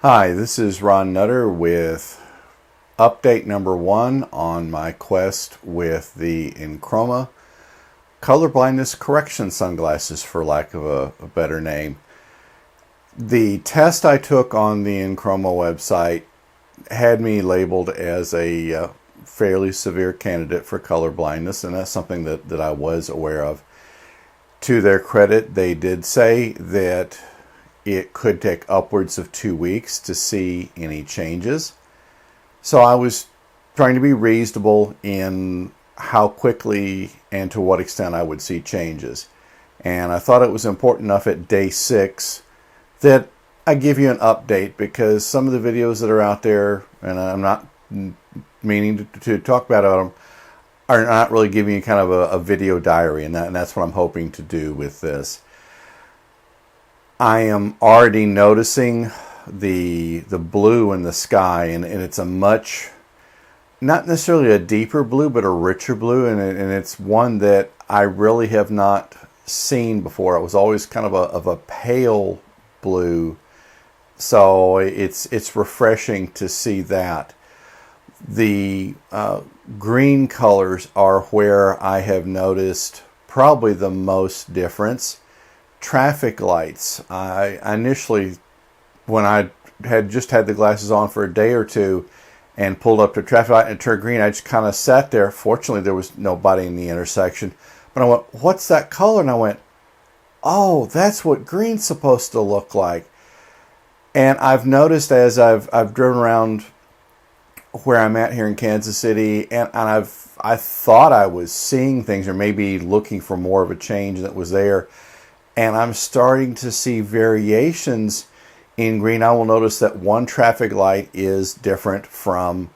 Hi, this is Ron Nutter with update number 1 on my quest with the Enchroma color blindness correction sunglasses, for lack of a better name. The test I took on the Enchroma website had me labeled as a fairly severe candidate for color blindness, and that's something that I was aware of. To their credit, they did say that it could take upwards of 2 weeks to see any changes. So I was trying to be reasonable in how quickly and to what extent I would see changes. And I thought it was important enough at day 6 that I give you an update, because some of the videos that are out there, and I'm not meaning to talk about them, are not really giving you kind of a video diary, and that's what I'm hoping to do with this. I am already noticing the blue in the sky, and it's a much, not necessarily a deeper blue, but a richer blue, and it's one that I really have not seen before. It was always kind of a pale blue, so it's refreshing to see that. The green colors are where I have noticed probably the most difference. Traffic lights. I initially, when I had just had the glasses on for a day or two and pulled up to a traffic light and it turned green, I just kind of sat there. Fortunately, there was nobody in the intersection. But I went, "What's that color?" And I went, "Oh, that's what green's supposed to look like." And I've noticed as I've driven around where I'm at here in Kansas City, and I thought I was seeing things, or maybe looking for more of a change that was there. And I'm starting to see variations in green. I will notice that one traffic light is different from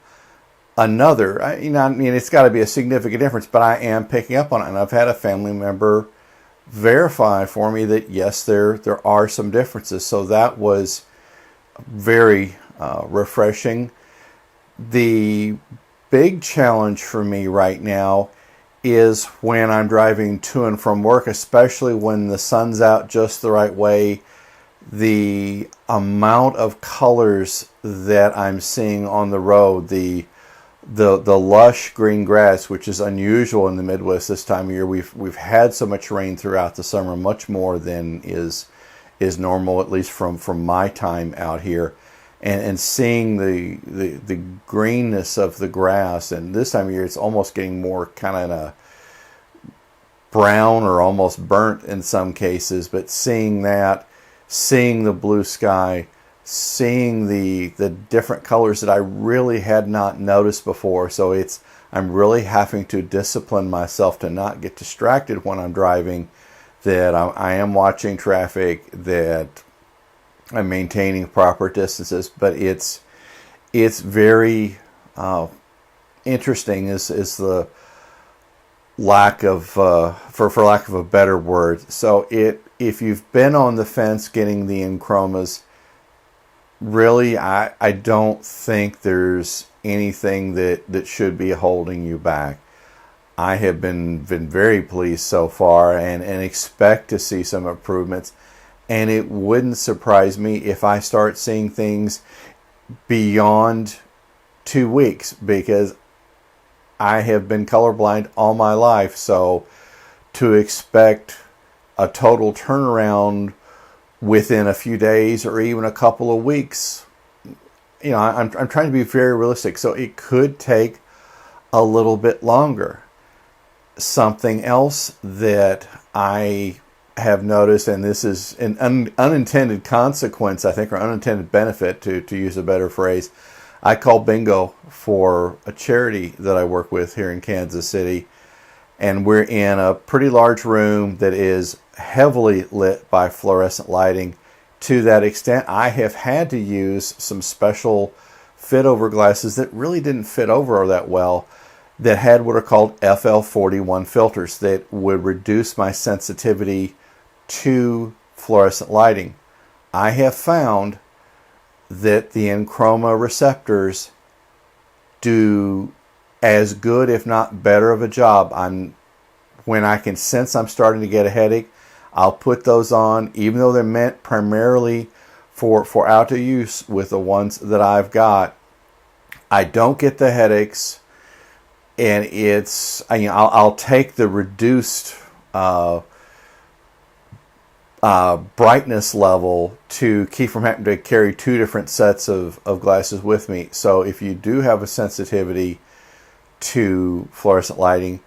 another. I mean, it's got to be a significant difference, but I am picking up on it. And I've had a family member verify for me that yes, there are some differences. So that was very refreshing. The big challenge for me right now is when I'm driving to and from work, especially when the sun's out just the right way. The amount of colors that I'm seeing on the road, the lush green grass, which is unusual in the Midwest this time of year. We've had so much rain throughout the summer, much more than is normal, at least from my time out here. And seeing the greenness of the grass, and this time of year it's almost getting more kind of in a brown or almost burnt in some cases, but seeing that, seeing the blue sky, seeing the different colors that I really had not noticed before. So I'm really having to discipline myself to not get distracted when I'm driving, that I am watching traffic, that I'm maintaining proper distances. But it's very interesting is the lack of for lack of a better word. So if you've been on the fence getting the Enchromas, really I don't think there's anything that should be holding you back. I have been very pleased so far, and expect to see some improvements. And it wouldn't surprise me if I start seeing things beyond 2 weeks, because I have been colorblind all my life. So to expect a total turnaround within a few days or even a couple of weeks, I'm trying to be very realistic. So it could take a little bit longer. Something else that I have noticed, and this is an unintended consequence, I think, or unintended benefit, to use a better phrase. I call bingo for a charity that I work with here in Kansas City, and we're in a pretty large room that is heavily lit by fluorescent lighting. To that extent, I have had to use some special fit-over glasses that really didn't fit over that well, that had what are called FL41 filters that would reduce my sensitivity to fluorescent lighting. I have found that the Enchroma receptors do as good, if not better, of a job. When I can sense I'm starting to get a headache, I'll put those on, even though they're meant primarily for outdoor use with the ones that I've got, I don't get the headaches, and it's, you know, I'll take the reduced brightness level to keep from having to carry two different sets of glasses with me. So if you do have a sensitivity to fluorescent lighting,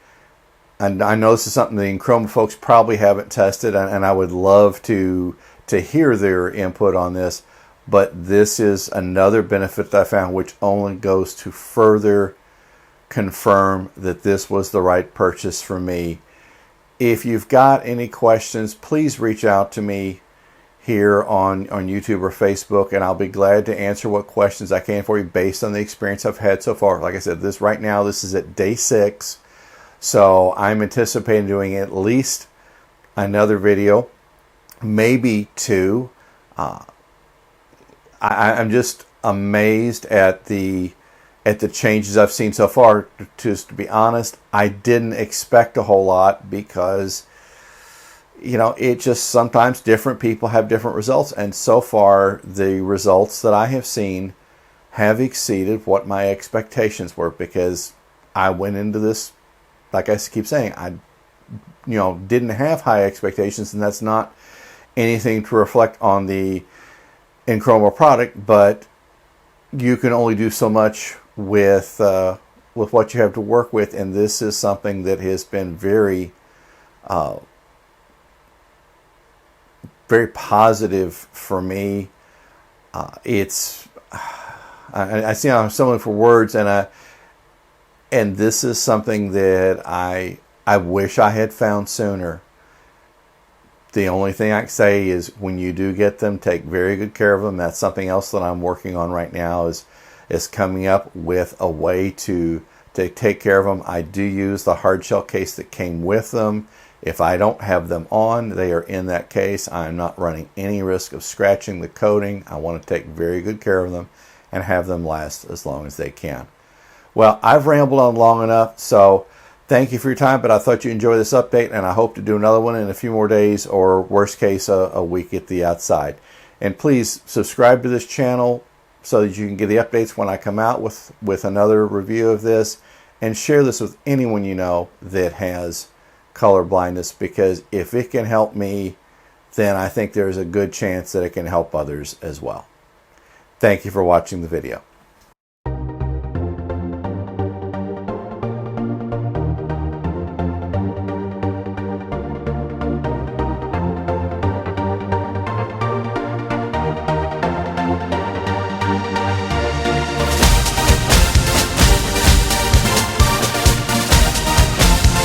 and I know this is something the Enchroma folks probably haven't tested, and I would love to hear their input on this, but this is another benefit that I found, which only goes to further confirm that this was the right purchase for me. If you've got any questions, please reach out to me here on YouTube or Facebook, and I'll be glad to answer what questions I can for you based on the experience I've had so far. Like I said, this is at day 6, so I'm anticipating doing at least another video, maybe 2. I'm just amazed at the changes I've seen so far. Just to be honest, I didn't expect a whole lot because, you know, it just sometimes different people have different results. And so far, the results that I have seen have exceeded what my expectations were, because I went into this, like I keep saying, I, you know, didn't have high expectations, and that's not anything to reflect on the Enchroma product, but you can only do so much with what you have to work with, and this is something that has been very very positive for me. It's I see I'm stumbling for words, and this is something that I wish I had found sooner. The only thing I can say is, when you do get them, take very good care of them. That's something else that I'm working on right now, is coming up with a way to take care of them. I do use the hard shell case that came with them. If I don't have them on, they are in that case. I'm not running any risk of scratching the coating. I want to take very good care of them and have them last as long as they can. Well, I've rambled on long enough, so thank you for your time, but I thought you'd enjoy this update, and I hope to do another one in a few more days, or worst case, a week at the outside. And please subscribe to this channel so that you can get the updates when I come out with another review of this, and share this with anyone you know that has color blindness, because if it can help me, then I think there's a good chance that it can help others as well. Thank you for watching the video.